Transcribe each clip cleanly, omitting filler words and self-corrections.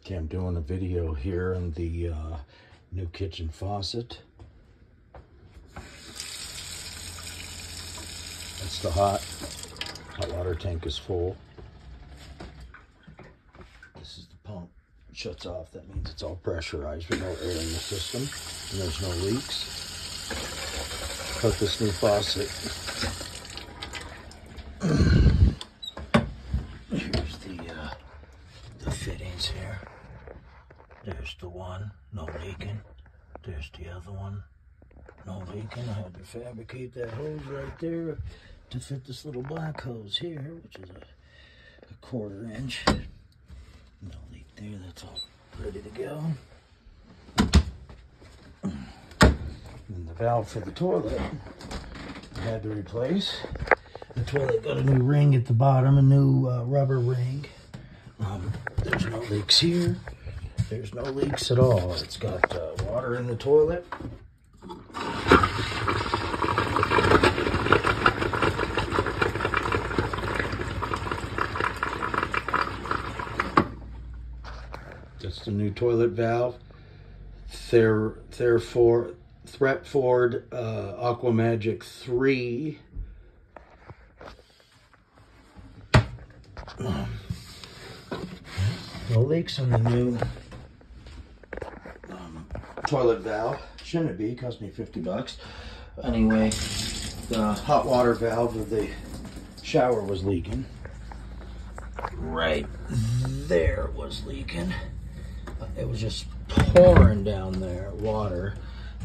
Okay, I'm doing a video here on the new kitchen faucet. That's the hot water tank is full. This is the pump. It shuts off. That means it's all pressurized with no air in the system and there's no leaks. Put this new faucet. Here's the fittings here. There's the one, no leaking. There's the other one, no leaking. I had to fabricate that hose right there to fit this little black hose here, which is a 1/4 inch. No leak there, that's all ready to go. And the valve for the toilet I had to replace. The toilet got a new ring at the bottom, a new rubber ring. There's no leaks here. There's no leaks at all. It's got water in the toilet. That's the new toilet valve. Thereford Aquamagic 3. No leaks on the new toilet valve. Shouldn't be, cost me 50 bucks. Anyway, the hot water valve of the shower was leaking. Right there was leaking. It was just pouring down there, water.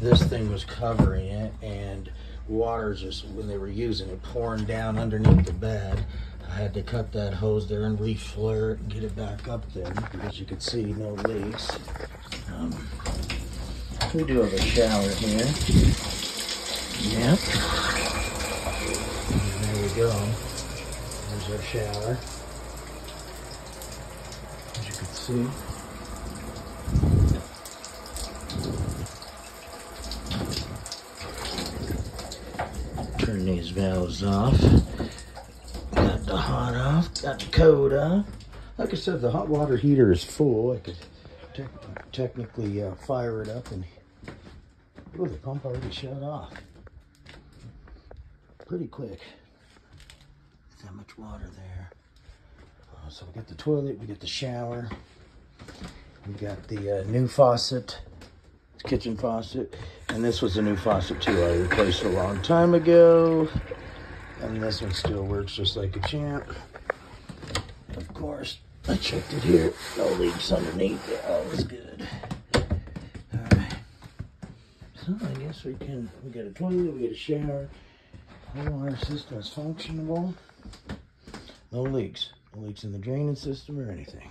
This thing was covering it, and water just, when they were using it, pouring down underneath the bed. I had to cut that hose there and reflare it and get it back up there, because you could see no leaks. We do have a shower here. Yep. And there we go. There's our shower. As you can see. Turn these valves off. Got the hot off, got the cold off. Like I said, the hot water heater is full. I could technically fire it up and... Oh, the pump already shut off. Pretty quick. There's that much water there. So we got the toilet, we got the shower. We got the new faucet, kitchen faucet. And this was a new faucet too. I replaced it a long time ago. And this one still works just like a champ. Of course, I checked it here. No leaks underneath it. All is good. Alright. So I guess we got a toilet, we got a shower. The water system is functionable. No leaks. No leaks in the draining system or anything.